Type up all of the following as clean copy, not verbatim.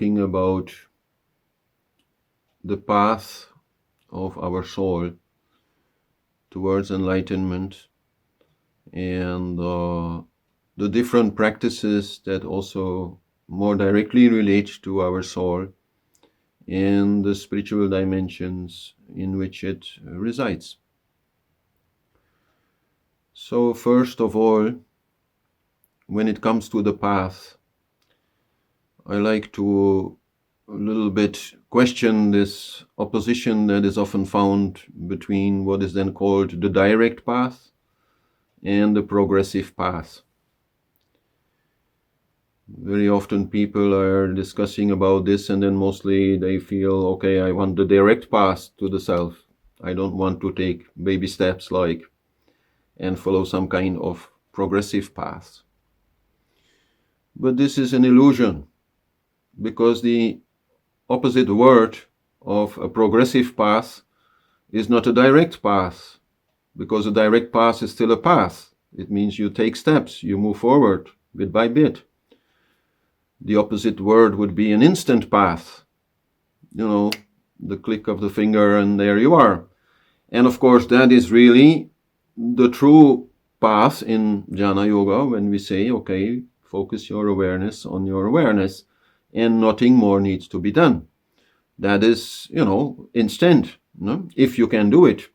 talking about the path of our soul towards enlightenment and the different practices that also more directly relate to our soul and the spiritual dimensions in which it resides. So first of all, when it comes to the path, I like to a little bit question this opposition that is often found between what is then called the direct path and the progressive path. Very often people are discussing about this, and then mostly they feel, okay, I want the direct path to the self. I don't want to take baby steps and follow some kind of progressive path. But this is an illusion, because the opposite word of a progressive path is not a direct path, because a direct path is still a path. It means you take steps, you move forward bit by bit. The opposite word would be an instant path. The click of the finger and there you are. And of course that is really the true path in jhana yoga, when we say, okay, focus your awareness on your awareness and nothing more needs to be done. That is, instant. If you can do it.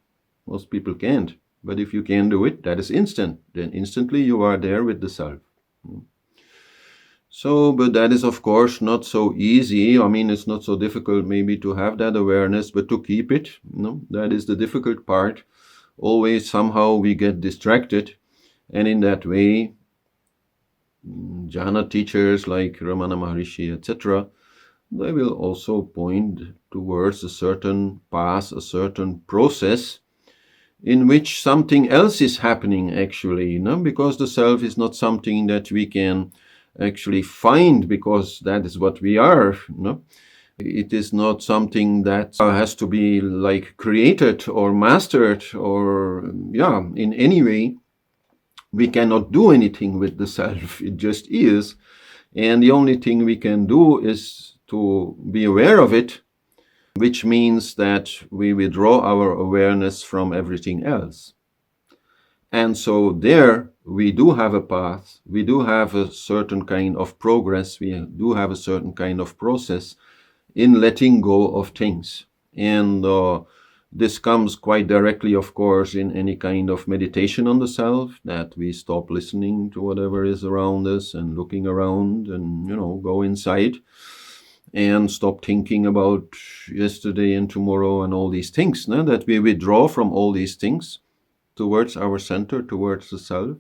Most people can't. But if you can do it, that is instant. Then instantly you are there with the self. So, but that is of course not so easy. I mean, it's not so difficult maybe to have that awareness, but to keep it, that is the difficult part. Always somehow we get distracted, and in that way, jhana teachers like Ramana Maharishi, etc., they will also point towards a certain path, a certain process in which something else is happening actually, because the self is not something that we can actually find, because that is what we are. It is not something that has to be like created or mastered or in any way. We cannot do anything with the self. It just is. And the only thing we can do is to be aware of it, which means that we withdraw our awareness from everything else. And so there we do have a path, we do have a certain kind of progress, we do have a certain kind of process in letting go of things. And this comes quite directly, of course, in any kind of meditation on the self, that we stop listening to whatever is around us and looking around and, go inside and stop thinking about yesterday and tomorrow and all these things, that we withdraw from all these things towards our center, towards the self.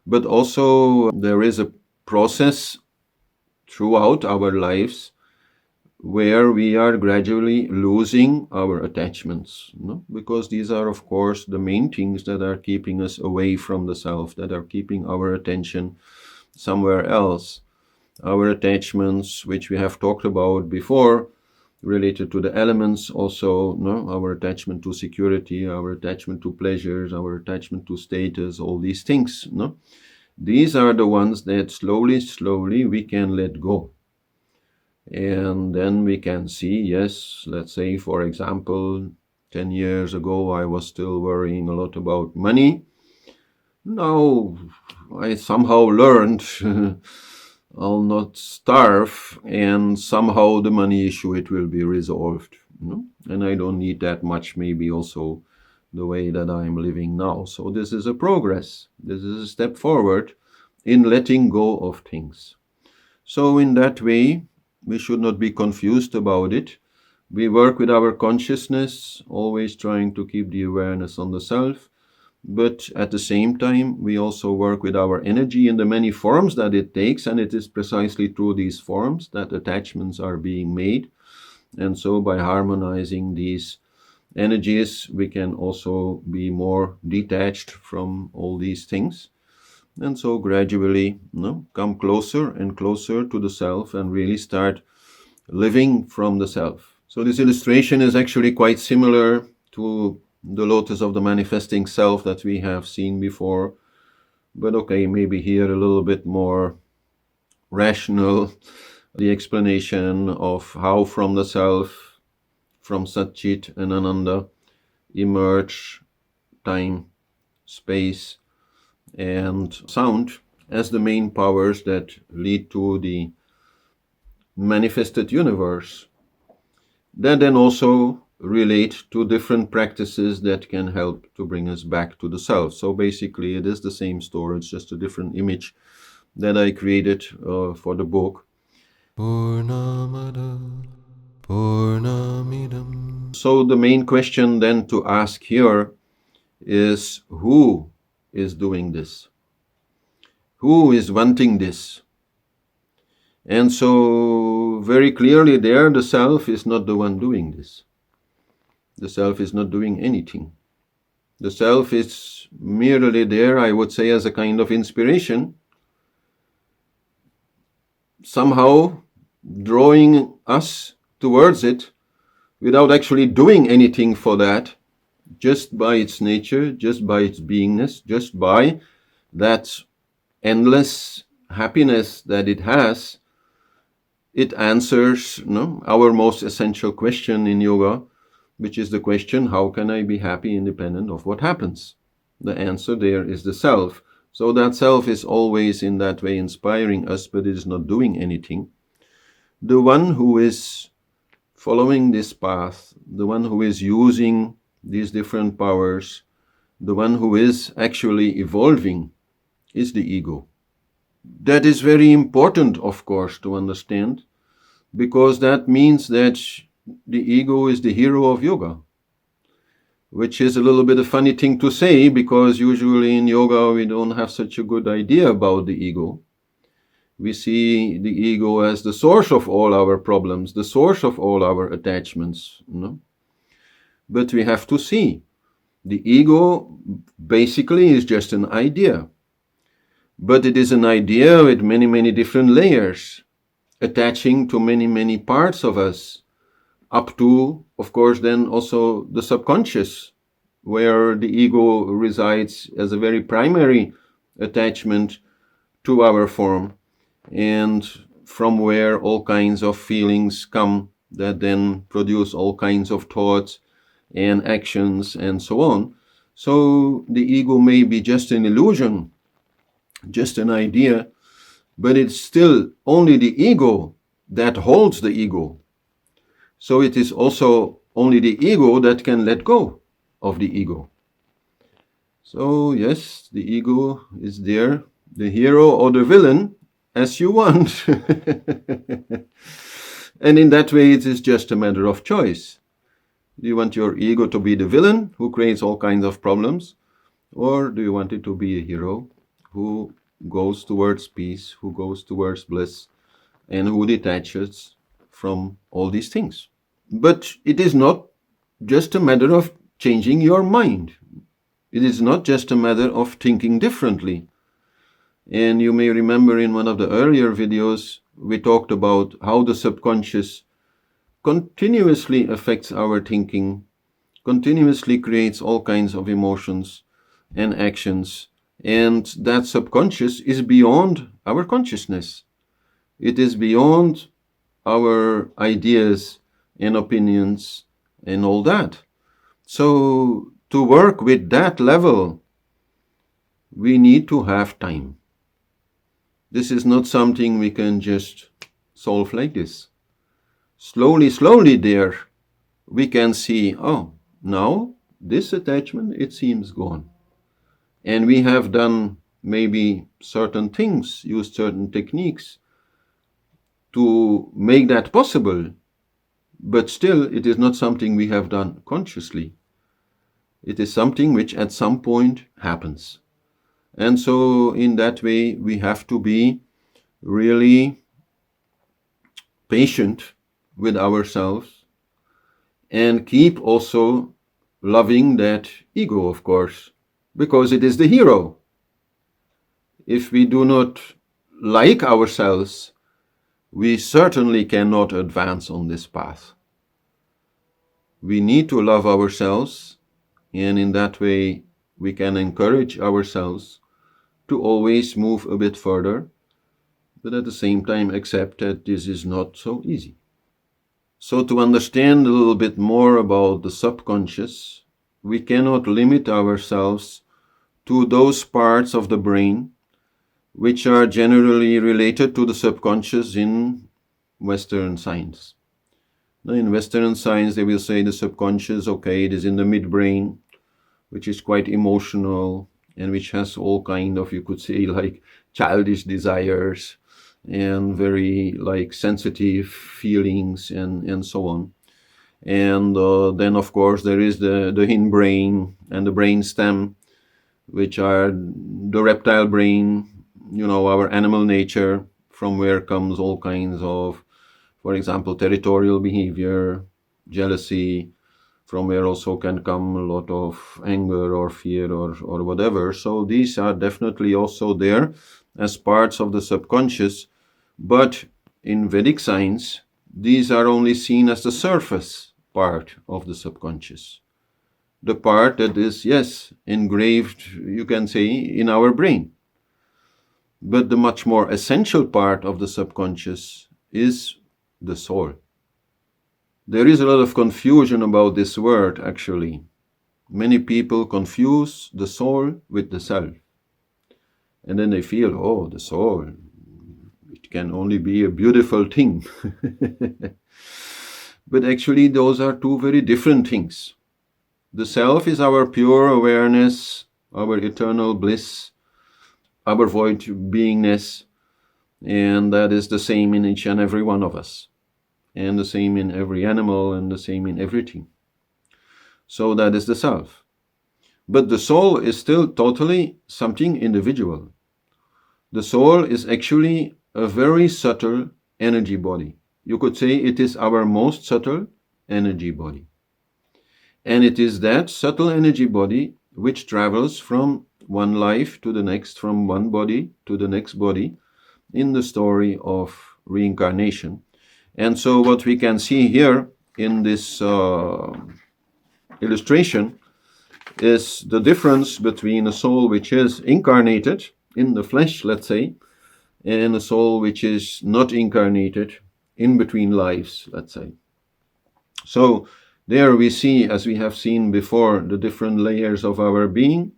But also there is a process throughout our lives where we are gradually losing our attachments, because these are, of course, the main things that are keeping us away from the self, that are keeping our attention somewhere else. Our attachments, which we have talked about before, related to the elements also, our attachment to security, our attachment to pleasures, our attachment to status, all these things. These are the ones that slowly we can let go. And then we can see, yes, let's say, for example, 10 years ago, I was still worrying a lot about money. Now, I somehow learned I'll not starve, and somehow the money issue, it will be resolved. And I don't need that much, maybe also the way that I'm living now. So this is a progress. This is a step forward in letting go of things. So in that way, we should not be confused about it. We work with our consciousness, always trying to keep the awareness on the self. But at the same time, we also work with our energy in the many forms that it takes, and it is precisely through these forms that attachments are being made. And so by harmonizing these energies, we can also be more detached from all these things. And so gradually come closer and closer to the self and really start living from the self. So this illustration is actually quite similar to the lotus of the manifesting self that we have seen before, but okay, maybe here a little bit more rational, the explanation of how from the self, from Satchit and Ananda, emerge time, space, and sound as the main powers that lead to the manifested universe, that then also relate to different practices that can help to bring us back to the self. So basically it is the same story, it's just a different image that I created for the book. So the main question then to ask here is, who is doing this? Who is wanting this? And so very clearly there, the self is not the one doing this. The self is not doing anything. The self is merely there, I would say, as a kind of inspiration, somehow drawing us towards it without actually doing anything for that, just by its nature, just by its beingness, just by that endless happiness that it has. It answers our most essential question in yoga, which is the question, how can I be happy independent of what happens? The answer there is the self. So that self is always in that way inspiring us, but it is not doing anything. The one who is following this path, the one who is using these different powers, the one who is actually evolving, is the ego. That is very important, of course, to understand, because that means that the ego is the hero of yoga, which is a little bit a funny thing to say, because usually in yoga we don't have such a good idea about the ego. We see the ego as the source of all our problems, the source of all our attachments. But we have to see, the ego basically is just an idea. But it is an idea with many, many different layers, attaching to many, many parts of us, up to, of course, then also the subconscious, where the ego resides as a very primary attachment to our form, and from where all kinds of feelings come that then produce all kinds of thoughts and actions and so on. So the ego may be just an illusion, just an idea, but it's still only the ego that holds the ego. So it is also only the ego that can let go of the ego. So yes, the ego is there, the hero or the villain, as you want. And in that way, it is just a matter of choice. Do you want your ego to be the villain who creates all kinds of problems? Or do you want it to be a hero who goes towards peace, who goes towards bliss, and who detaches from all these things? But it is not just a matter of changing your mind. It is not just a matter of thinking differently. And you may remember in one of the earlier videos, we talked about how the subconscious continuously affects our thinking, continuously creates all kinds of emotions and actions, and that subconscious is beyond our consciousness. It is beyond our ideas and opinions and all that. So to work with that level, we need to have time. This is not something we can just solve like this. Slowly there, we can see, oh, now this attachment, it seems gone. And we have done maybe certain things, used certain techniques to make that possible, but still it is not something we have done consciously. It is something which at some point happens. And so in that way, we have to be really patient with ourselves and keep also loving that ego, of course, because it is the hero. If we do not like ourselves, we certainly cannot advance on this path. We need to love ourselves, and in that way we can encourage ourselves to always move a bit further, but at the same time accept that this is not so easy. So to understand a little bit more about the subconscious, we cannot limit ourselves to those parts of the brain which are generally related to the subconscious in Western science. Now, in Western science, they will say the subconscious, okay, it is in the midbrain, which is quite emotional and which has all kind of, you could say, like childish desires and very like sensitive feelings and so on. And then, of course, there is the hindbrain and the brain stem, which are the reptile brain, our animal nature, from where comes all kinds of, for example, territorial behavior, jealousy, from where also can come a lot of anger or fear or whatever. So these are definitely also there as parts of the subconscious, but in Vedic science, these are only seen as the surface part of the subconscious. The part that is, yes, engraved, you can say, in our brain. But the much more essential part of the subconscious is the soul. There is a lot of confusion about this word, actually. Many people confuse the soul with the self. And then they feel, oh, the soul, it can only be a beautiful thing. But actually, those are two very different things. The self is our pure awareness, our eternal bliss, our void beingness, and that is the same in each and every one of us, and the same in every animal, and the same in everything. So that is the self. But the soul is still totally something individual. The soul is actually a very subtle energy body. You could say it is our most subtle energy body. And it is that subtle energy body which travels from one life to the next, from one body to the next body in the story of reincarnation. And so what we can see here in this illustration is the difference between a soul which is incarnated in the flesh, let's say, and a soul which is not incarnated in between lives, let's say. So there we see, as we have seen before, the different layers of our being,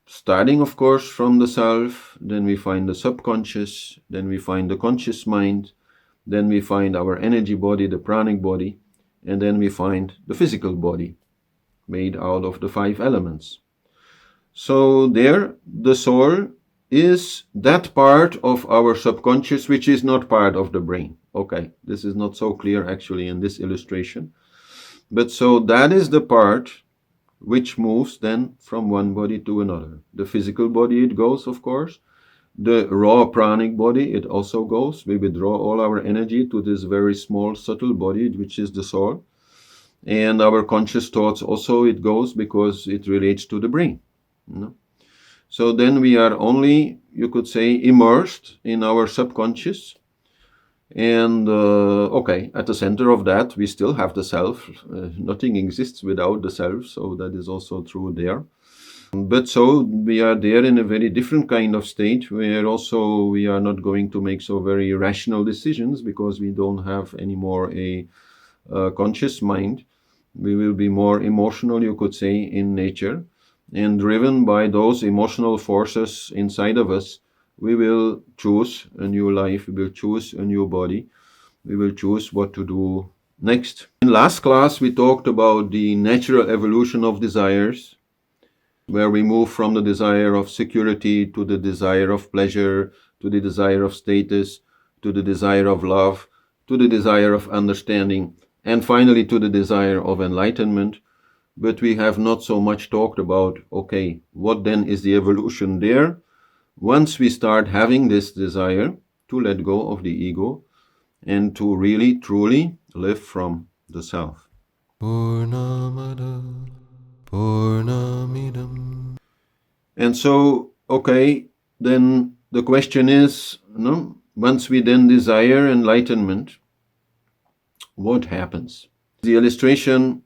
starting, of course, from the self. Then we find the subconscious, then we find the conscious mind, then we find our energy body, the pranic body, and then we find the physical body, made out of the 5 elements. So there, the soul is that part of our subconscious which is not part of the brain. Okay, this is not so clear actually in this illustration. But so that is the part which moves then from one body to another. The physical body, it goes, of course. The raw pranic body, it also goes. We withdraw all our energy to this very small, subtle body, which is the soul. And our conscious thoughts also, it goes because it relates to the brain. So then we are only, you could say, immersed in our subconscious. And okay, at the center of that, we still have the self. Nothing exists without the self, so that is also true there. But so we are there in a very different kind of state where also we are not going to make so very rational decisions because we don't have anymore a conscious mind. We will be more emotional, you could say, in nature, and driven by those emotional forces inside of us, we will choose a new life, we will choose a new body, we will choose what to do next. In last class, we talked about the natural evolution of desires, where we move from the desire of security to the desire of pleasure, to the desire of status, to the desire of love, to the desire of understanding, and finally to the desire of enlightenment. But we have not so much talked about, okay, what then is the evolution there? Once we start having this desire to let go of the ego and to really, truly live from the self. Purnamada Purnamidam. And so, okay, then the question is, once we then desire enlightenment, what happens? The illustration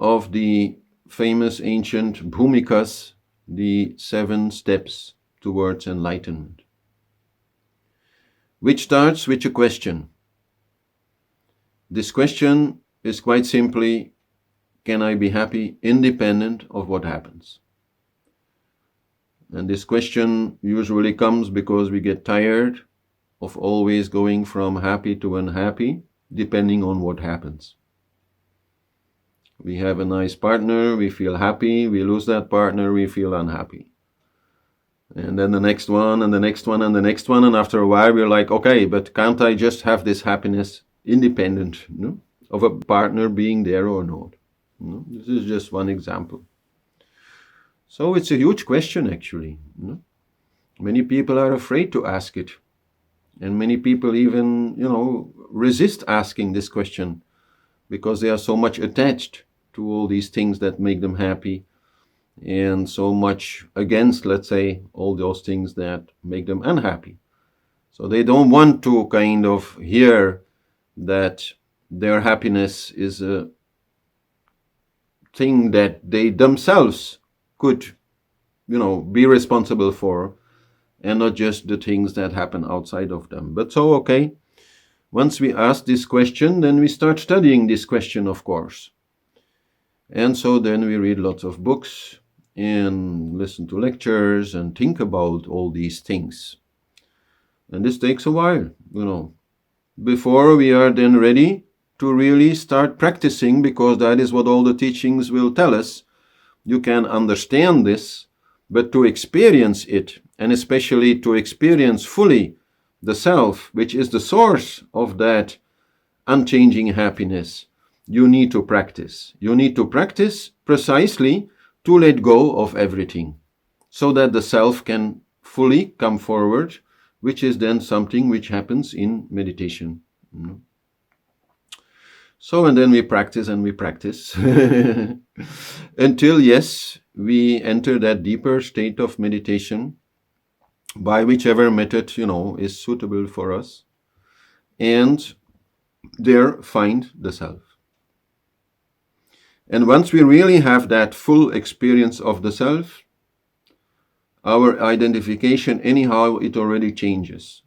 of the famous ancient Bhumikas, the 7 steps towards enlightenment. which starts with a question. This question is quite simply, can I be happy independent of what happens? And this question usually comes because we get tired of always going from happy to unhappy, depending on what happens. We have a nice partner, we feel happy, we lose that partner, we feel unhappy. And then the next one, and the next one, and the next one, and after a while we're like, okay, but can't I just have this happiness independent of a partner being there or not? This is just one example. So it's a huge question, actually. Many people are afraid to ask it. And many people even, resist asking this question because they are so much attached to all these things that make them happy and so much against, let's say, all those things that make them unhappy. So they don't want to kind of hear that their happiness is a thing that they themselves could, be responsible for, and not just the things that happen outside of them. But so, okay, once we ask this question, then we start studying this question, of course. And so then we read lots of books and listen to lectures and think about all these things. And this takes a while, before we are then ready to really start practicing, because that is what all the teachings will tell us. You can understand this, but to experience it, and especially to experience fully the self, which is the source of that unchanging happiness, you need to practice. You need to practice precisely to let go of everything, so that the self can fully come forward, which is then something which happens in meditation. So, and then we practice and we practice until, yes, we enter that deeper state of meditation by whichever method, is suitable for us, and there find the self. And once we really have that full experience of the self, our identification, anyhow, it already changes.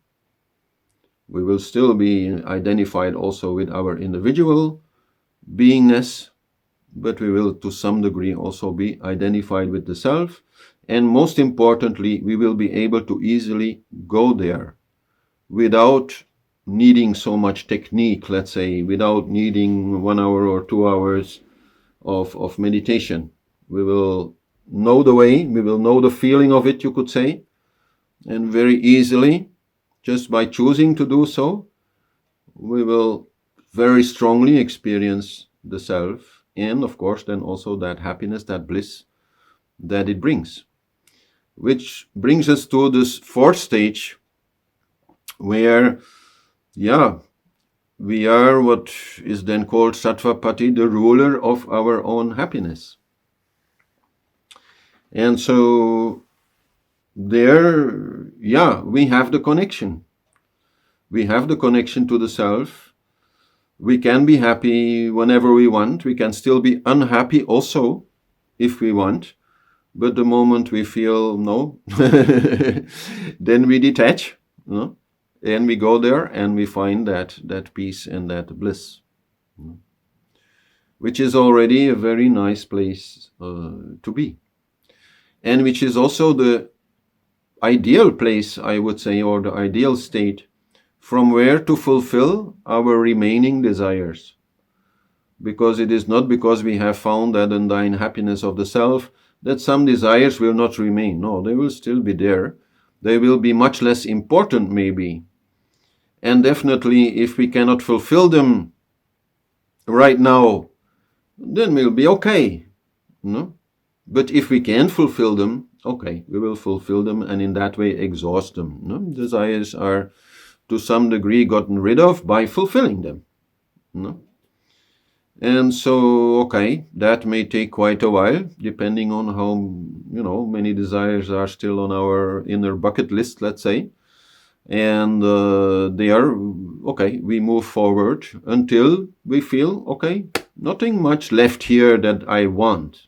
We will still be identified also with our individual beingness, but we will to some degree also be identified with the self. And most importantly, we will be able to easily go there without needing so much technique, let's say, without needing 1 hour or 2 hours of meditation. We will know the way, we will know the feeling of it, you could say, and very easily, just by choosing to do so, we will very strongly experience the self, and of course then also that happiness, that bliss that it brings. Which brings us to this fourth stage, where, we are what is then called Sattvapati, the ruler of our own happiness. And so there, we have the connection. We have the connection to the self. We can be happy whenever we want. We can still be unhappy also if we want. But the moment we feel no, then we detach, and we go there and we find that peace and that bliss, which is already a very nice place to be. And which is also the ideal place, I would say, or the ideal state from where to fulfill our remaining desires. Because it is not because we have found that undying happiness of the self that some desires will not remain. No, they will still be there. They will be much less important, maybe. And definitely, if we cannot fulfill them right now, then we'll be okay. But if we can fulfill them, okay, we will fulfill them and in that way exhaust them. Desires are to some degree gotten rid of by fulfilling them. And so, okay, that may take quite a while, depending on how, many desires are still on our inner bucket list, let's say. And they are, okay, we move forward until we feel, okay, nothing much left here that I want.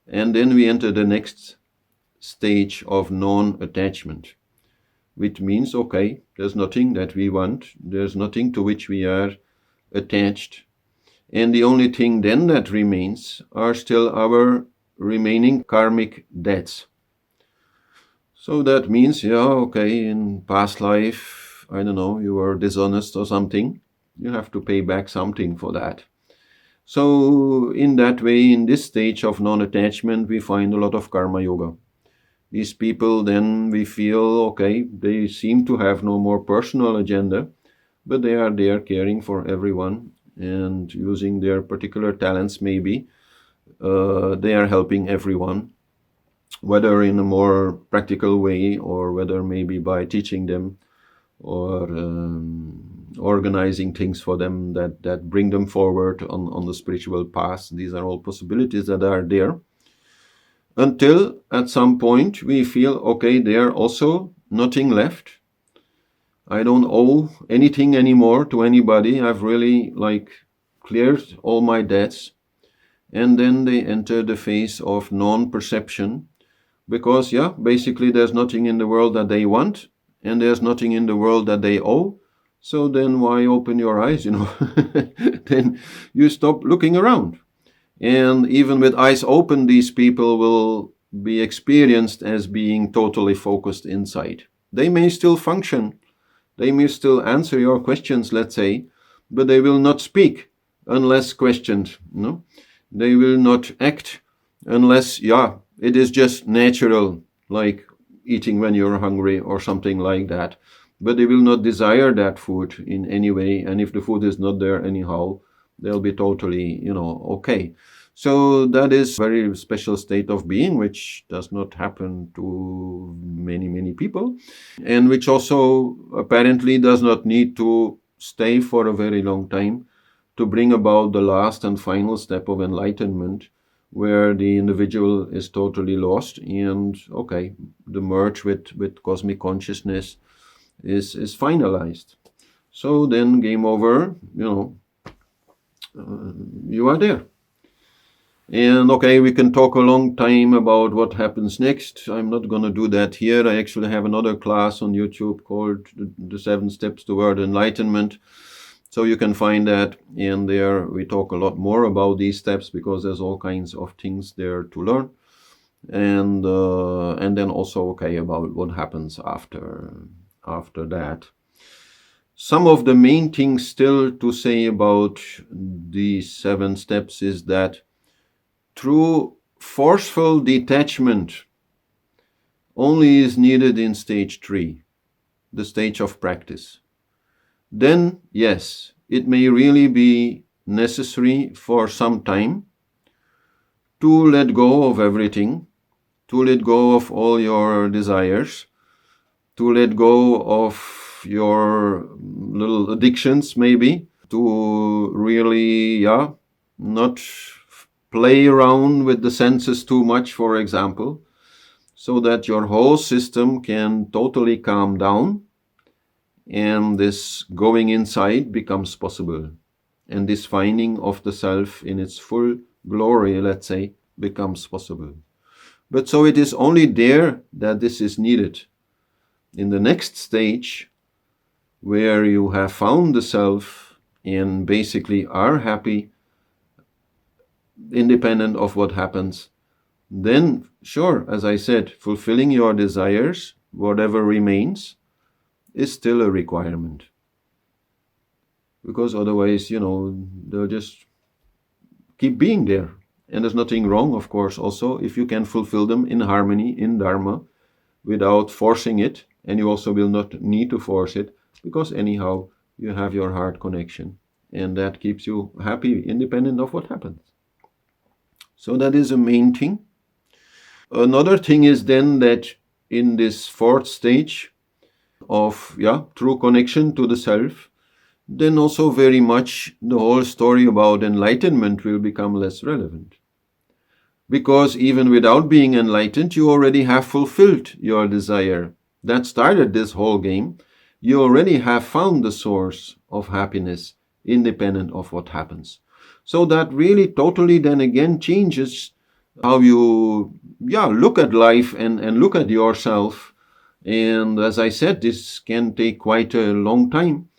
And then we enter the next stage of non-attachment, which means, okay, there's nothing that we want, there's nothing to which we are attached, and the only thing then that remains are still our remaining karmic debts. So that means, okay, in past life, I don't know, you were dishonest or something, you have to pay back something for that. So in that way, in this stage of non-attachment, we find a lot of karma yoga. These people, then we feel, okay, they seem to have no more personal agenda, but they are there caring for everyone and using their particular talents maybe. They are helping everyone, whether in a more practical way or whether maybe by teaching them or organizing things for them that bring them forward on the spiritual path. These are all possibilities that are there. Until at some point we feel, okay, there also nothing left. I don't owe anything anymore to anybody. I've really cleared all my debts. And then they enter the phase of non-perception, because basically there's nothing in the world that they want and there's nothing in the world that they owe. So then why open your eyes, Then you stop looking around. And even with eyes open, these people will be experienced as being totally focused inside. They may still function, they may still answer your questions, let's say, but they will not speak unless questioned. They will not act unless, it is just natural, like eating when you're hungry or something like that. But they will not desire that food in any way. And if the food is not there anyhow, they'll be totally, okay. So that is a very special state of being, which does not happen to many, many people, and which also apparently does not need to stay for a very long time to bring about the last and final step of enlightenment, where the individual is totally lost and, okay, the merge with cosmic consciousness is finalized. So then game over, you are there. And okay, we can talk a long time about what happens next. I'm not going to do that here. I actually have another class on YouTube called The 7 Steps Toward Enlightenment. So you can find that in there. We talk a lot more about these steps because there's all kinds of things there to learn. And then also, okay, about what happens after that. Some of the main things still to say about these 7 steps is that true forceful detachment only is needed in stage 3, the stage of practice. Then, yes, it may really be necessary for some time to let go of everything, to let go of all your desires, to let go of your little addictions maybe, to really, not play around with the senses too much, for example, so that your whole system can totally calm down and this going inside becomes possible. And this finding of the self in its full glory, let's say, becomes possible. But so it is only there that this is needed. In the next stage, where you have found the self and basically are happy, independent of what happens, then sure, as I said, fulfilling your desires, whatever remains, is still a requirement. Because otherwise, they'll just keep being there. And there's nothing wrong, of course, also, if you can fulfill them in harmony, in Dharma, without forcing it. And you also will not need to force it, because anyhow, you have your heart connection. And that keeps you happy, independent of what happens. So that is a main thing. Another thing is then that in this 4th stage of true connection to the self, then also very much the whole story about enlightenment will become less relevant. Because even without being enlightened, you already have fulfilled your desire. That started this whole game. You already have found the source of happiness, independent of what happens. So that really totally then again changes how you look at life and look at yourself And as I said, this can take quite a long time,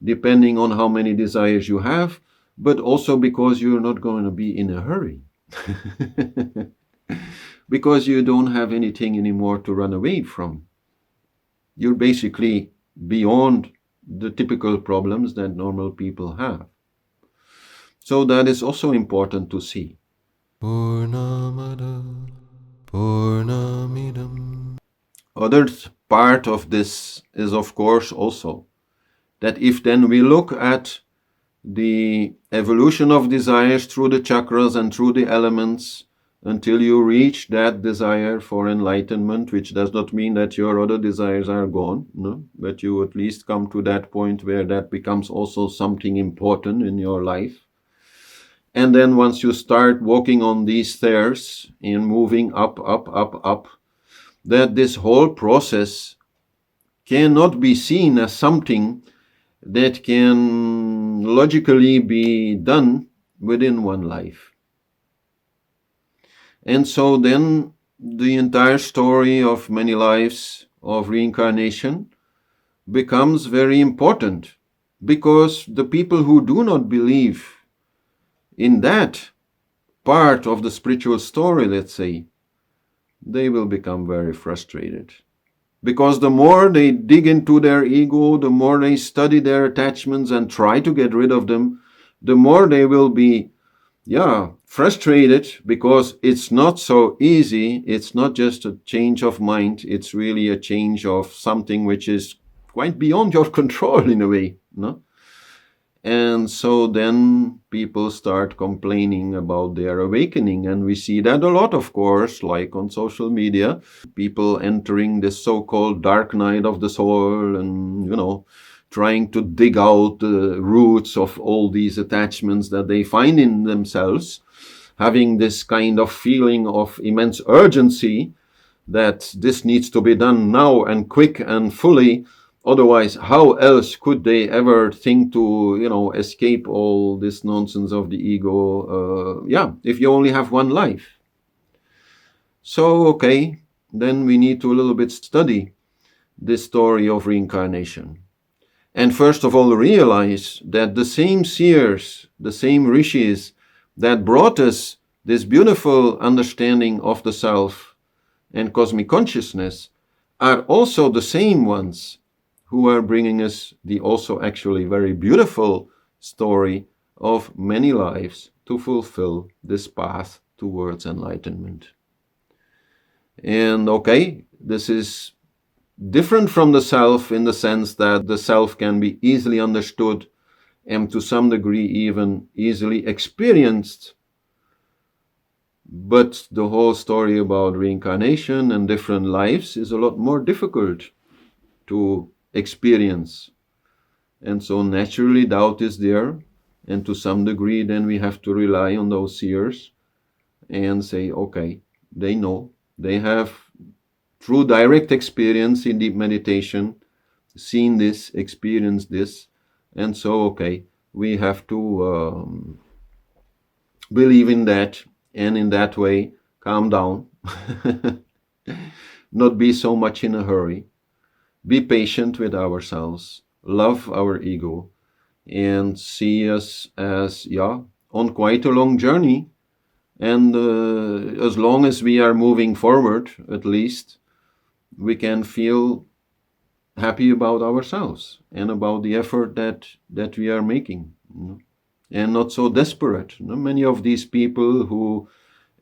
depending on how many desires you have, but also because you're not going to be in a hurry. Because you don't have anything anymore to run away from. You're basically beyond the typical problems that normal people have. So that is also important to see. Other part of this is, of course, also that if then we look at the evolution of desires through the chakras and through the elements until you reach that desire for enlightenment, which does not mean that your other desires are gone, no? But you at least come to that point where that becomes also something important in your life. And then once you start walking on these stairs and moving up, that this whole process cannot be seen as something that can logically be done within one life. And so then the entire story of many lives of reincarnation becomes very important, because the people who do not believe in that part of the spiritual story, let's say, they will become very frustrated. Because the more they dig into their ego, the more they study their attachments and try to get rid of them, the more they will be, frustrated, because it's not so easy. It's not just a change of mind. It's really a change of something which is quite beyond your control in a way, no? And so then people start complaining about their awakening. And we see that a lot, of course, like on social media, people entering this so-called dark night of the soul and, trying to dig out the roots of all these attachments that they find in themselves, having this kind of feeling of immense urgency that this needs to be done now and quick and fully. Otherwise, how else could they ever think to, escape all this nonsense of the ego? If you only have one life. So, okay, then we need to a little bit study this story of reincarnation. And first of all, realize that the same seers, the same rishis that brought us this beautiful understanding of the self and cosmic consciousness are also the same ones who are bringing us the also actually very beautiful story of many lives to fulfill this path towards enlightenment. And okay, this is different from the self in the sense that the self can be easily understood and to some degree even easily experienced. But the whole story about reincarnation and different lives is a lot more difficult to experience. And so naturally doubt is there, and to some degree then we have to rely on those seers and say, okay, they know, they have through direct experience in deep meditation seen this, experienced this, and so okay, we have to believe in that, and in that way calm down, not be so much in a hurry, be patient with ourselves, love our ego, and see us as, on quite a long journey. And as long as we are moving forward, at least, we can feel happy about ourselves and about the effort that we are making, and not so desperate. Many of these people who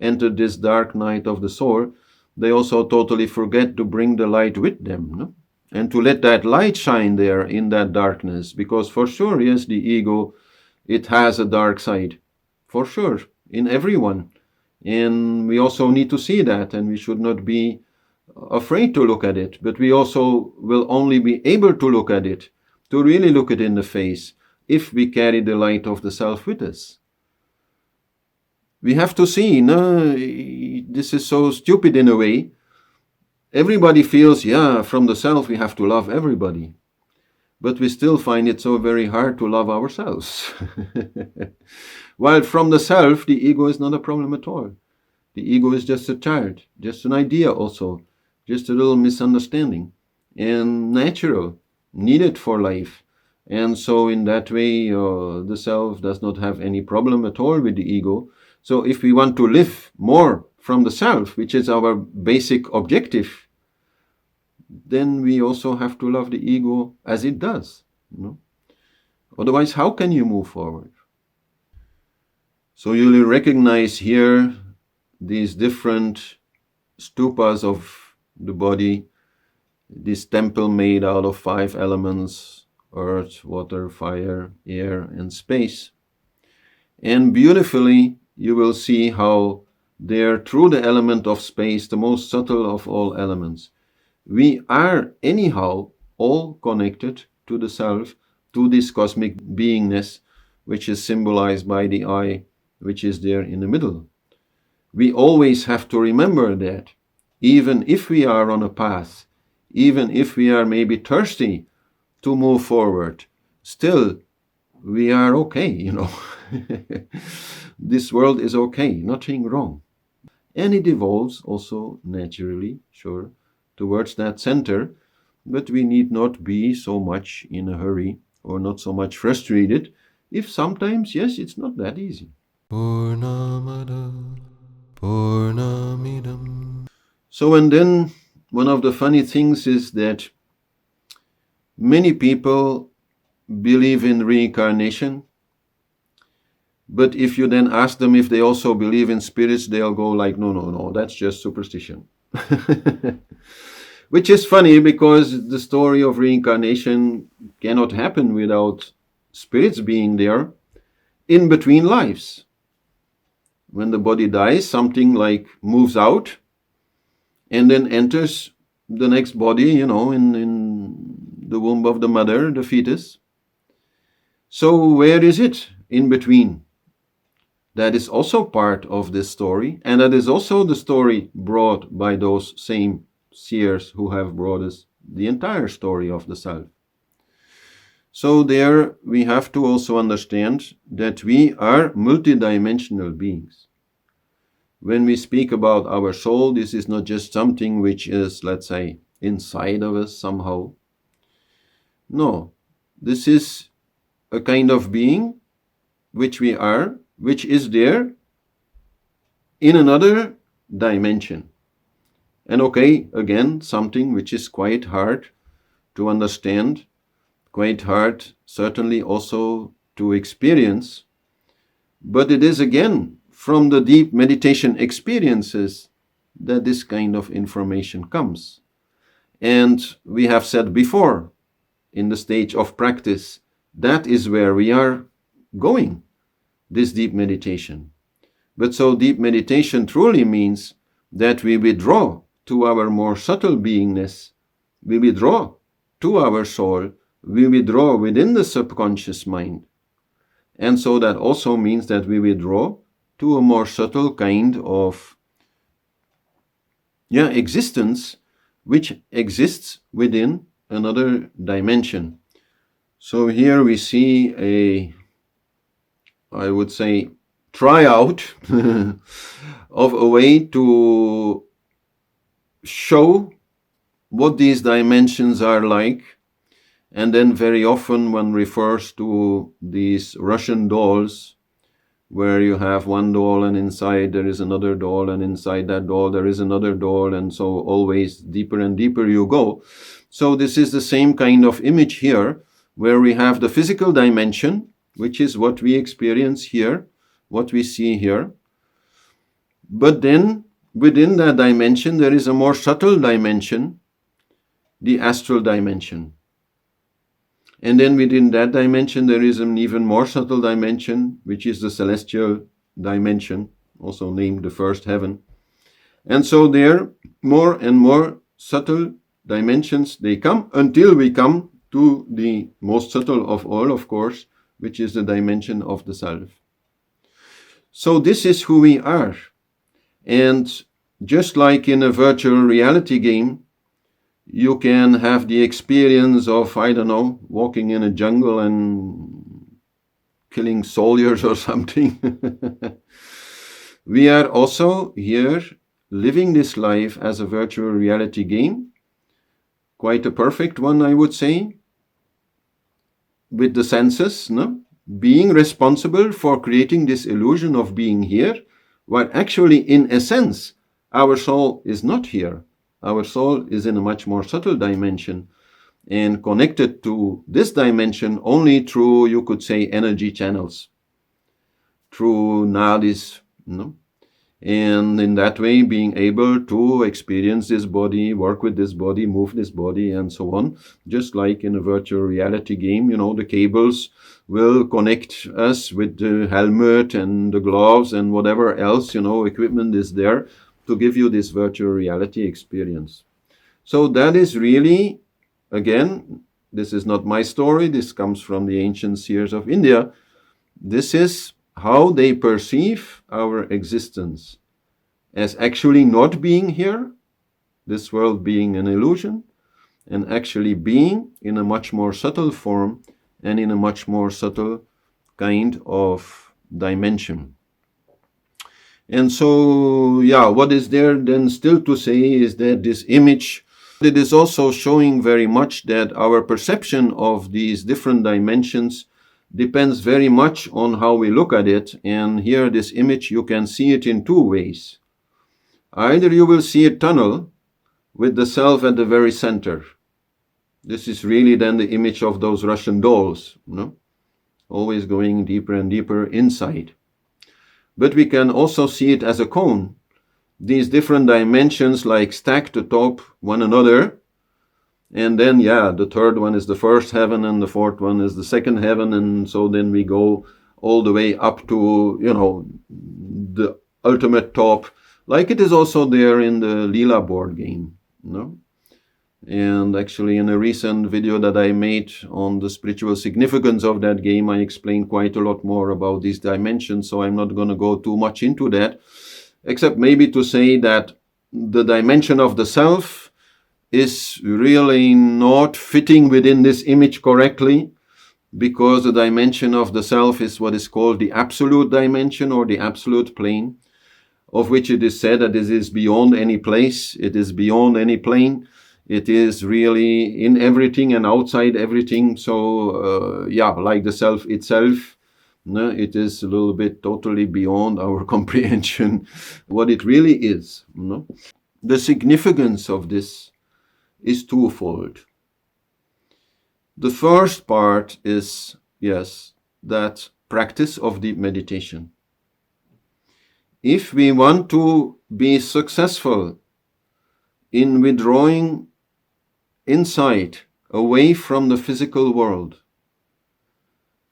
entered this dark night of the soul, they also totally forget to bring the light with them, and to let that light shine there in that darkness, because for sure, yes, the ego, it has a dark side, for sure, in everyone, and we also need to see that, and we should not be afraid to look at it, but we also will only be able to look at it, to really look it in the face, if we carry the light of the self with us. We have to see, this is so stupid in a way. Everybody feels, from the self we have to love everybody. But we still find it so very hard to love ourselves. While from the self, the ego is not a problem at all. The ego is just a child, just an idea also, just a little misunderstanding. and natural, needed for life. And so in that way, the self does not have any problem at all with the ego. So if we want to live more from the self, which is our basic objective, then we also have to love the ego as it does. Otherwise, how can you move forward? So you'll recognize here these different stupas of the body, this temple made out of 5 elements: earth, water, fire, air, and space. And beautifully, you will see how there, through the element of space, the most subtle of all elements, we are anyhow all connected to the self, to this cosmic beingness, which is symbolized by the eye, which is there in the middle. We always have to remember that, even if we are on a path, even if we are maybe thirsty to move forward, still we are okay, This world is okay, nothing wrong. And it evolves also naturally, sure, towards that center, but we need not be so much in a hurry or not so much frustrated if sometimes, yes, it's not that easy. Purnamada Purnamidam. So, and then one of the funny things is that many people believe in reincarnation, but if you then ask them if they also believe in spirits, they'll go like, no, that's just superstition. Which is funny, because the story of reincarnation cannot happen without spirits being there in between lives. When the body dies, something like moves out and then enters the next body, in the womb of the mother, the fetus. So where is it in between? That is also part of this story, and that is also the story brought by those same seers who have brought us the entire story of the self. So there we have to also understand that we are multidimensional beings. When we speak about our soul, this is not just something which is, let's say, inside of us somehow. No, this is a kind of being which we are, which is there in another dimension. And okay, again, something which is quite hard to understand, quite hard certainly also to experience, but it is again from the deep meditation experiences that this kind of information comes. And we have said before, in the stage of practice, that is where we are going, this deep meditation. But so deep meditation truly means that we withdraw to our more subtle beingness, we withdraw to our soul, we withdraw within the subconscious mind. And so that also means that we withdraw to a more subtle kind of existence, which exists within another dimension. So here we see I would say, tryout of a way to show what these dimensions are like. And then very often one refers to these Russian dolls, where you have one doll and inside there is another doll, and inside that doll there is another doll, and so always deeper and deeper you go. So this is the same kind of image here, where we have the physical dimension, which is what we experience here, what we see here. But then within that dimension there is a more subtle dimension, the astral dimension. And then within that dimension there is an even more subtle dimension, which is the celestial dimension, also named the first heaven. And so there more and more subtle dimensions they come, until we come to the most subtle of all, of course, which is the dimension of the self. So this is who we are. And just like in a virtual reality game, you can have the experience of, walking in a jungle and killing soldiers or something. We are also here living this life as a virtual reality game, quite a perfect one, I would say, with the senses, no? Being responsible for creating this illusion of being here, while actually, in essence, our soul is not here. Our soul is in a much more subtle dimension and connected to this dimension only through, you could say, energy channels, through nadis, no? And in that way being able to experience this body, work with this body, move this body, and so on. Just like in a virtual reality game, the cables will connect us with the helmet and the gloves and whatever else, equipment is there to give you this virtual reality experience. So that is really, again, this is not my story, this comes from the ancient seers of India. This is how they perceive our existence, as actually not being here, this world being an illusion, and actually being in a much more subtle form and in a much more subtle kind of dimension. And so, what is there then still to say is that this image, it is also showing very much that our perception of these different dimensions depends very much on how we look at it. And here, this image, you can see it in two ways. Either you will see a tunnel with the self at the very center. This is really then the image of those Russian dolls, always going deeper and deeper inside. But we can also see it as a cone. These different dimensions like stacked atop one another. And then, the third one is the first heaven and the fourth one is the second heaven. And so then we go all the way up to, the ultimate top, like it is also there in the Leela board game, And actually in a recent video that I made on the spiritual significance of that game, I explained quite a lot more about these dimensions, so I'm not going to go too much into that, except maybe to say that the dimension of the self is really not fitting within this image correctly, because the dimension of the self is what is called the absolute dimension or the absolute plane, of which it is said that it is beyond any place, it is beyond any plane, it is really in everything and outside everything. So, like the self itself, it is a little bit totally beyond our comprehension what it really is. The significance of this is twofold. The first part is, that practice of deep meditation. If we want to be successful in withdrawing inside, away from the physical world,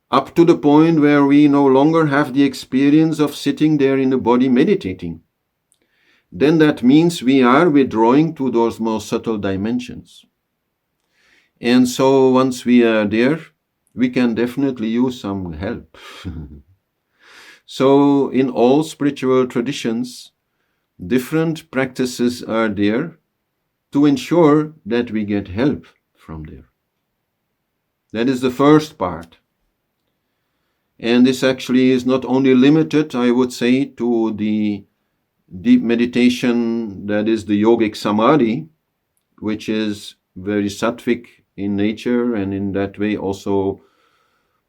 up to the point where we no longer have the experience of sitting there in the body meditating, then that means we are withdrawing to those more subtle dimensions. And so once we are there, we can definitely use some help. So in all spiritual traditions, different practices are there to ensure that we get help from there. That is the first part. And this actually is not only limited, I would say, to the deep meditation that is the yogic samadhi, which is very sattvic in nature and in that way also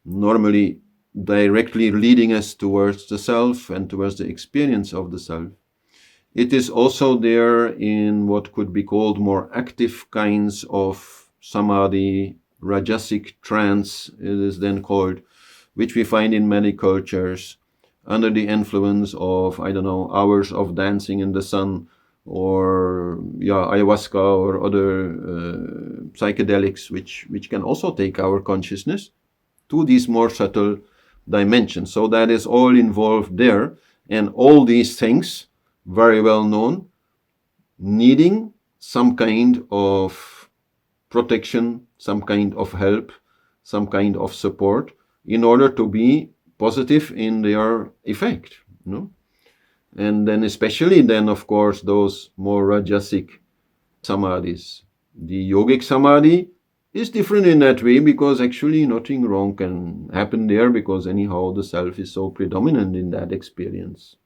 normally directly leading us towards the self and towards the experience of the self. It is also there in what could be called more active kinds of samadhi, rajasic trance, it is then called, which we find in many cultures, under the influence of, hours of dancing in the sun, or ayahuasca or other psychedelics, which can also take our consciousness to these more subtle dimensions. So that is all involved there, and all these things, very well known, needing some kind of protection, some kind of help, some kind of support in order to be positive in their effect. And then especially then, of course, those more rajasic samadhis. The yogic samadhi is different in that way because actually nothing wrong can happen there because anyhow the self is so predominant in that experience.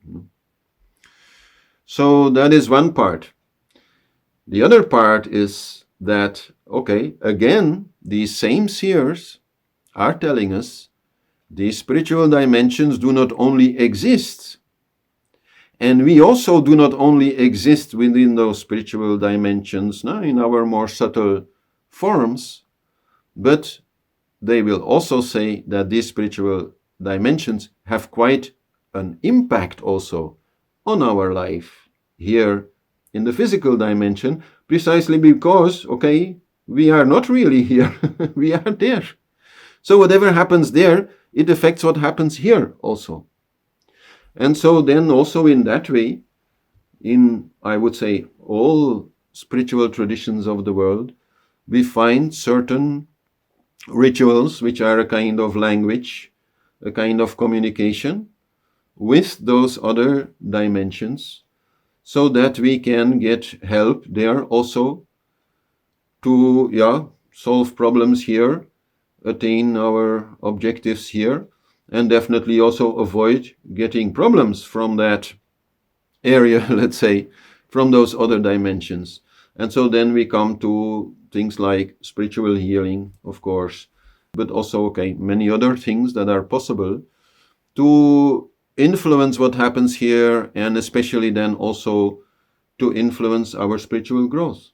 So that is one part. The other part is that, okay, again, these same seers are telling us these spiritual dimensions do not only exist, and we also do not only exist within those spiritual dimensions in our more subtle forms, but they will also say that these spiritual dimensions have quite an impact also on our life here in the physical dimension, precisely because, okay, we are not really here, we are there. So whatever happens there, it affects what happens here also. And so then also in that way, in, I would say, all spiritual traditions of the world, we find certain rituals which are a kind of language, a kind of communication with those other dimensions, so that we can get help there also to solve problems here, attain our objectives here, and definitely also avoid getting problems from that area, let's say, from those other dimensions. And so then we come to things like spiritual healing, of course, but also, okay, many other things that are possible to influence what happens here, and especially then also to influence our spiritual growth.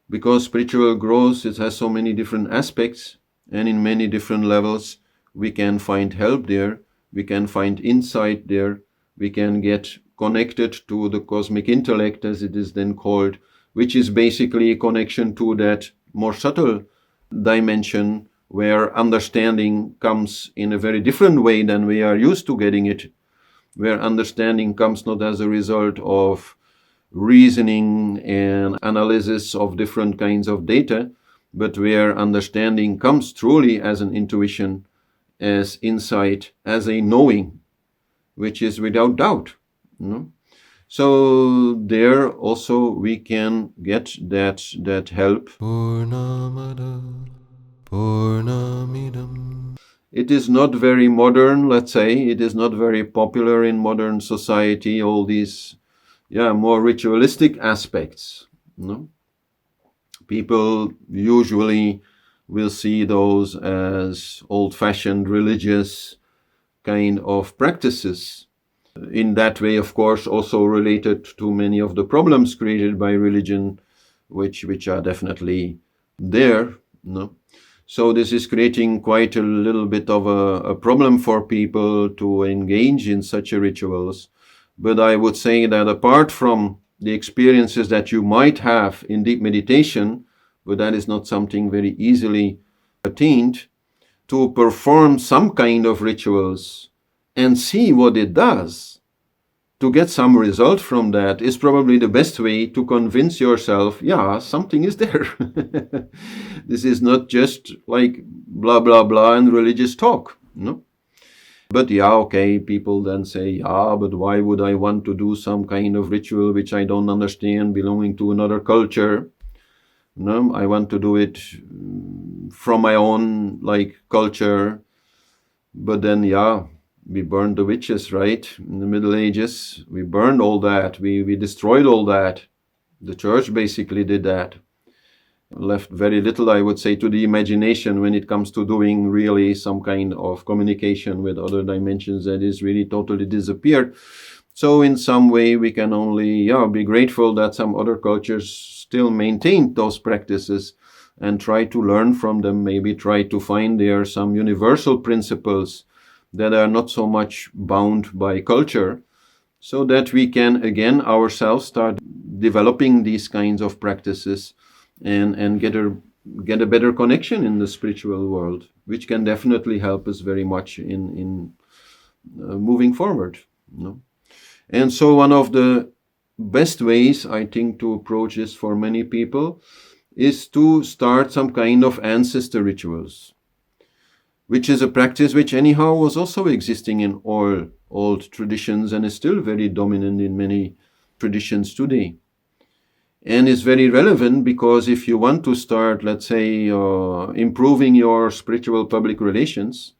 Because spiritual growth, it has so many different aspects, and in many different levels, we can find help there, we can find insight there, we can get connected to the cosmic intellect, as it is then called, which is basically a connection to that more subtle dimension where understanding comes in a very different way than we are used to getting it, where understanding comes not as a result of reasoning and analysis of different kinds of data, but where understanding comes truly as an intuition, as insight, as a knowing, which is without doubt. So there also we can get that help. It is not very modern, let's say. It is not very popular in modern society, all these more ritualistic aspects. People usually will see those as old-fashioned religious kind of practices. In that way, of course, also related to many of the problems created by religion, which are definitely there. So this is creating quite a little bit of a problem for people to engage in such rituals. But I would say that apart from the experiences that you might have in deep meditation, but that is not something very easily attained, to perform some kind of rituals and see what it does, to get some result from that, is probably the best way to convince yourself, something is there. This is not just like blah, blah, blah and religious talk. But okay, people then say, but why would I want to do some kind of ritual which I don't understand, belonging to another culture? I want to do it from my own culture. But then we burned the witches, right? In the Middle Ages, we burned all that. We destroyed all that. The church basically did that. Left very little, I would say, to the imagination when it comes to doing really some kind of communication with other dimensions that is really totally disappeared. So in some way, we can only be grateful that some other cultures still maintain those practices and try to learn from them, maybe try to find there some universal principles that are not so much bound by culture, so that we can again ourselves start developing these kinds of practices and get a better connection in the spiritual world, which can definitely help us very much in moving forward. And so one of the best ways, I think, to approach this for many people is to start some kind of ancestor rituals, which is a practice which anyhow was also existing in all old traditions and is still very dominant in many traditions today. And is very relevant because if you want to start, let's say, improving your spiritual public relations,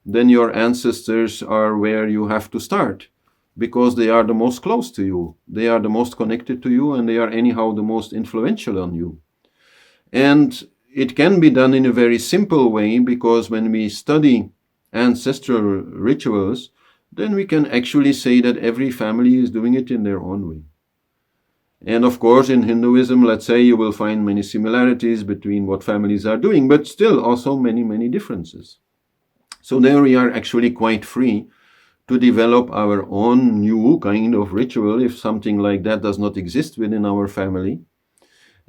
then your ancestors are where you have to start, because they are the most close to you, they are the most connected to you, and they are anyhow the most influential on you. And it can be done in a very simple way, because when we study ancestral rituals, then we can actually say that every family is doing it in their own way. And of course, in Hinduism, let's say, you will find many similarities between what families are doing, but still also many, many differences. So there we are actually quite free to develop our own new kind of ritual if something like that does not exist within our family.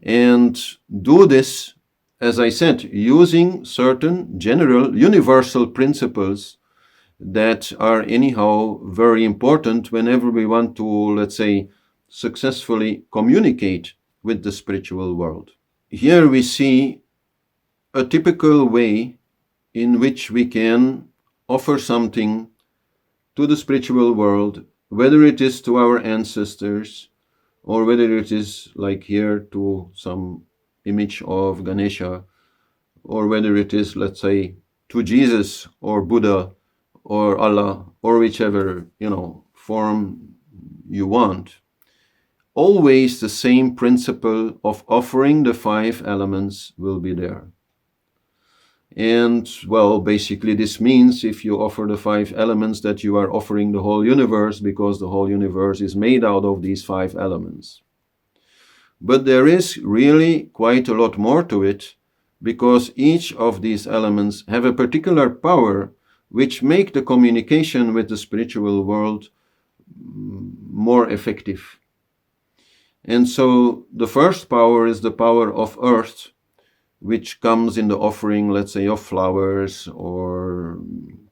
And do this, as I said, using certain general, universal principles that are anyhow very important whenever we want to, let's say, successfully communicate with the spiritual world. Here we see a typical way in which we can offer something to the spiritual world, whether it is to our ancestors, or whether it is, like here, to some image of Ganesha, or whether it is, let's say, to Jesus or Buddha or Allah, or whichever, form you want. Always the same principle of offering the 5 elements will be there. And, well, basically this means if you offer the 5 elements that you are offering the whole universe, because the whole universe is made out of these 5 elements. But there is really quite a lot more to it, because each of these elements have a particular power which make the communication with the spiritual world more effective. And so the first power is the power of earth, which comes in the offering, let's say, of flowers or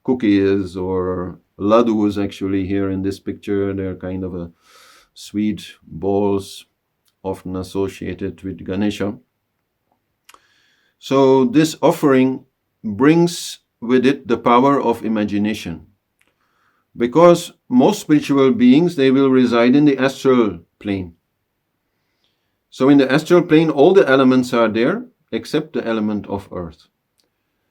cookies or ladus. Actually, here in this picture, they're kind of a sweet balls, often associated with Ganesha. So this offering brings with it the power of imagination, because most spiritual beings, they will reside in the astral plane. So in the astral plane, all the elements are there, except the element of earth.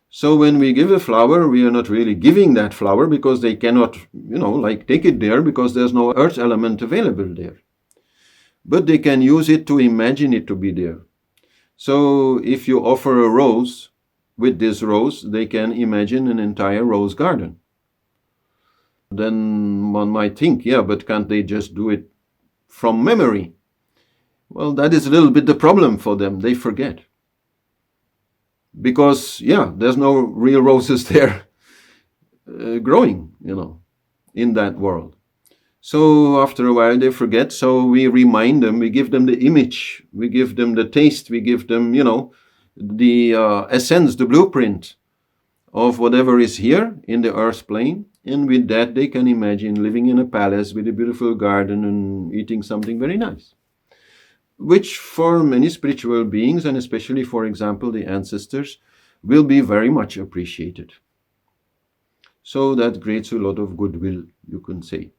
So when we give a flower, we are not really giving that flower, because they cannot, take it there, because there's no earth element available there. But they can use it to imagine it to be there. So if you offer a rose, with this rose, they can imagine an entire rose garden. Then one might think, yeah, but can't they just do it from memory? Well, that is a little bit the problem for them. They forget. Because, there's no real roses there growing, in that world. So after a while they forget, so we remind them, we give them the image, we give them the taste, we give them, the essence, the blueprint of whatever is here in the earth plane. And with that they can imagine living in a palace with a beautiful garden and eating something very nice, which for many spiritual beings, and especially, for example, the ancestors, will be very much appreciated. So that creates a lot of goodwill, you can say.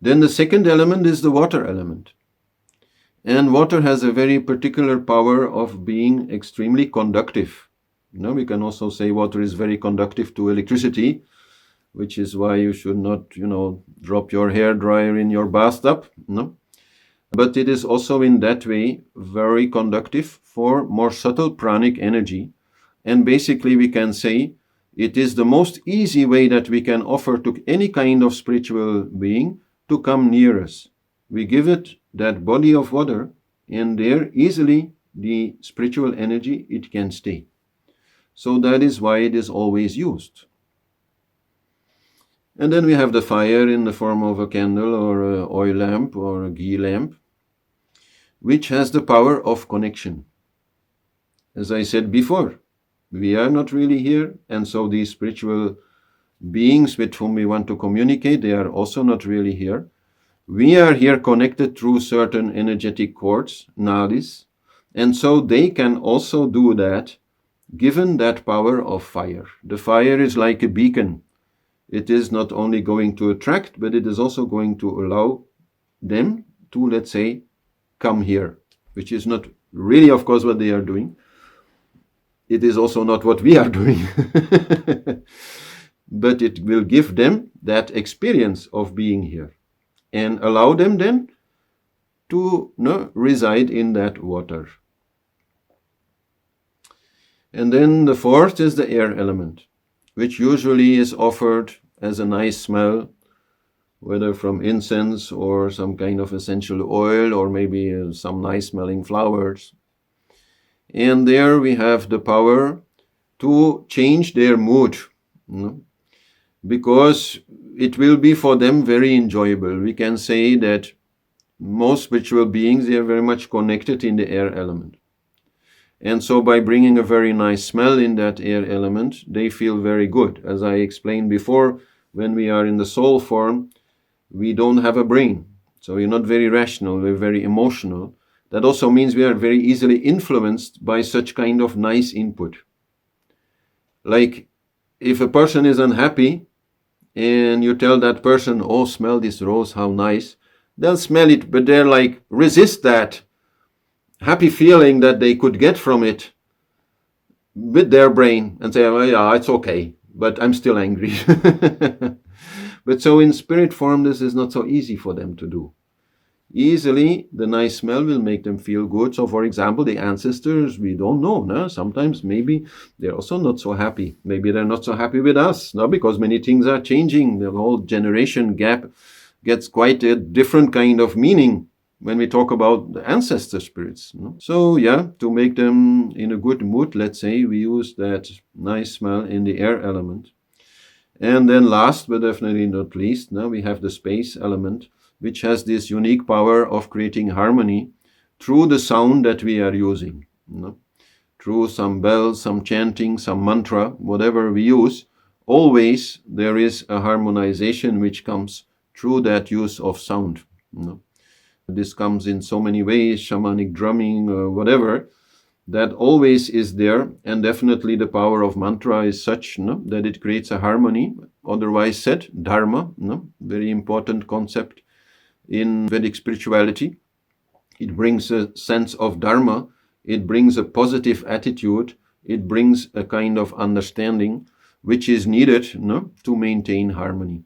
Then the second element is the water element. And water has a very particular power of being extremely conductive. We can also say water is very conductive to electricity, which is why you should not, drop your hairdryer in your bathtub. But it is also in that way very conductive for more subtle pranic energy. And basically we can say it is the most easy way that we can offer to any kind of spiritual being to come near us. We give it that body of water, and there easily the spiritual energy, it can stay. So that is why it is always used. And then we have the fire in the form of a candle or an oil lamp or a ghee lamp, which has the power of connection. As I said before, we are not really here, and so these spiritual beings with whom we want to communicate, they are also not really here. We are here connected through certain energetic cords, nadis, and so they can also do that, given that power of fire. The fire is like a beacon. It is not only going to attract, but it is also going to allow them to, let's say, come here, which is not really, of course, what they are doing. It is also not what we are doing. But it will give them that experience of being here and allow them then to reside in that water. And then the fourth is the air element, which usually is offered as a nice smell, whether from incense or some kind of essential oil, or maybe some nice smelling flowers. And there we have the power to change their mood, because it will be for them very enjoyable. We can say that most spiritual beings, they are very much connected in the air element. And so by bringing a very nice smell in that air element, they feel very good. As I explained before, when we are in the soul form, we don't have a brain. So we're not very rational, we're very emotional. That also means we are very easily influenced by such kind of nice input. Like if a person is unhappy and you tell that person, oh, smell this rose, how nice, they'll smell it, but they're like, resist that happy feeling that they could get from it with their brain and say, oh, yeah, it's okay, but I'm still angry. But so in spirit form, this is not so easy for them to do. Easily, the nice smell will make them feel good. So, for example, the ancestors, we don't know. No? Sometimes maybe they're also not so happy. Maybe they're not so happy with us, no? Because many things are changing. The whole generation gap gets quite a different kind of meaning when we talk about the ancestor spirits. No? So, yeah, to make them in a good mood, let's say, we use that nice smell in the air element. And then last, but definitely not least, now we have the space element, which has this unique power of creating harmony through the sound that we are using. Through some bells, some chanting, some mantra, whatever we use, always there is a harmonization which comes through that use of sound. This comes in so many ways, shamanic drumming, or whatever. That always is there, and definitely the power of mantra is such that it creates a harmony, otherwise said, dharma, very important concept in Vedic spirituality. It brings a sense of dharma, it brings a positive attitude, it brings a kind of understanding which is needed to maintain harmony.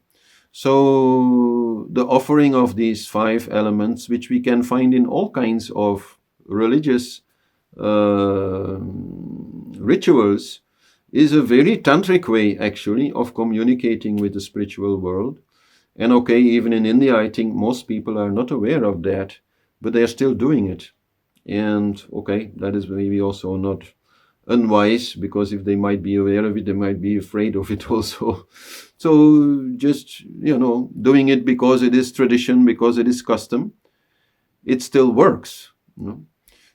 So the offering of these 5 elements, which we can find in all kinds of religious rituals, is a very tantric way actually of communicating with the spiritual world. And okay, even in India, I think most people are not aware of that, but they're still doing it. And okay, that is maybe also not unwise, because if they might be aware of it, they might be afraid of it also. So just, doing it because it is tradition, because it is custom, it still works.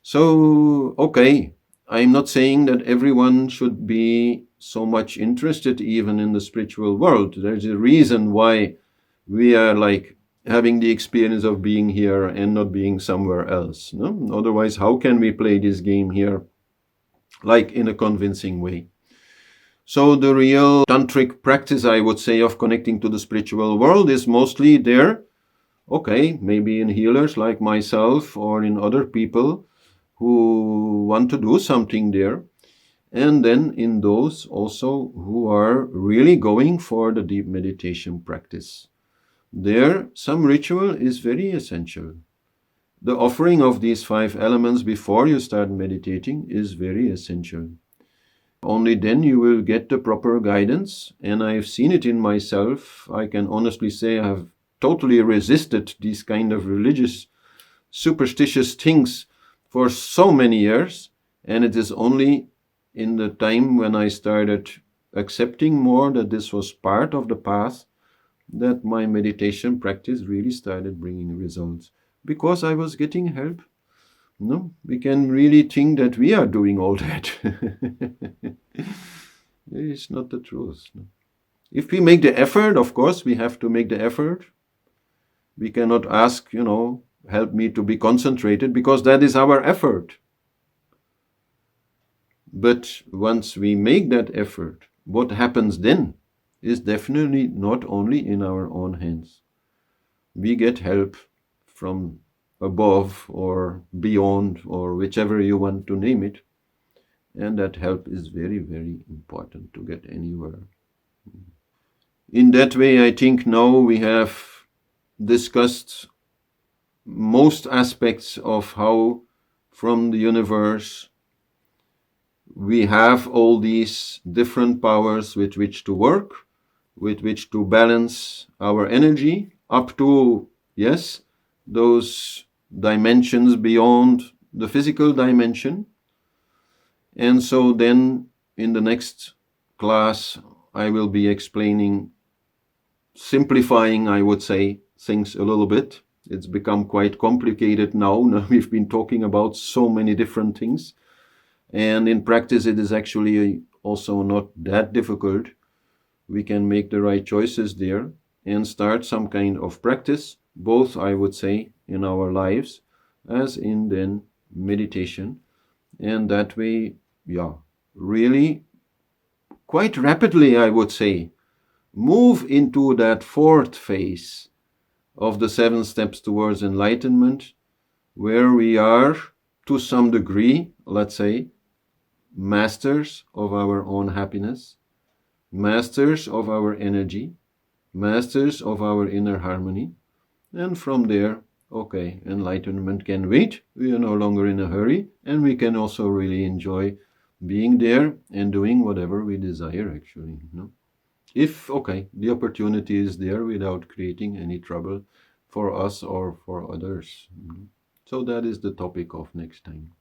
So, okay, I'm not saying that everyone should be so much interested even in the spiritual world. There's a reason why we are like having the experience of being here and not being somewhere else. Otherwise, how can we play this game here like in a convincing way? So the real tantric practice, I would say, of connecting to the spiritual world is mostly there, okay, maybe in healers like myself or in other people who want to do something there, and then in those also who are really going for the deep meditation practice. There, some ritual is very essential. The offering of these 5 elements before you start meditating is very essential. Only then you will get the proper guidance, and I've seen it in myself. I can honestly say I have totally resisted these kind of religious, superstitious things for so many years, and it is only in the time when I started accepting more that this was part of the path that my meditation practice really started bringing results, because I was getting help. We can really think that we are doing all that. It's not the truth. If we make the effort, of course, we have to make the effort. We cannot ask, help me to be concentrated, because that is our effort. But once we make that effort, what happens then is definitely not only in our own hands. We get help from above or beyond, or whichever you want to name it. And that help is very, very important to get anywhere. In that way, I think now we have discussed most aspects of how from the universe we have all these different powers with which to work, with which to balance our energy up to, yes, those dimensions beyond the physical dimension. And so then in the next class, I will be explaining, simplifying, I would say, things a little bit. It's become quite complicated now. We've been talking about so many different things. And in practice, it is actually also not that difficult. We can make the right choices there and start some kind of practice, both, I would say, in our lives as in then meditation. And that way, really quite rapidly, I would say, move into that fourth phase of the 7 steps towards enlightenment, where we are, to some degree, let's say, masters of our own happiness, masters of our energy, masters of our inner harmony. And from there, okay, enlightenment can wait. We are no longer in a hurry, and we can also really enjoy being there and doing whatever we desire, actually. If, okay, the opportunity is there without creating any trouble for us or for others. So that is the topic of next time.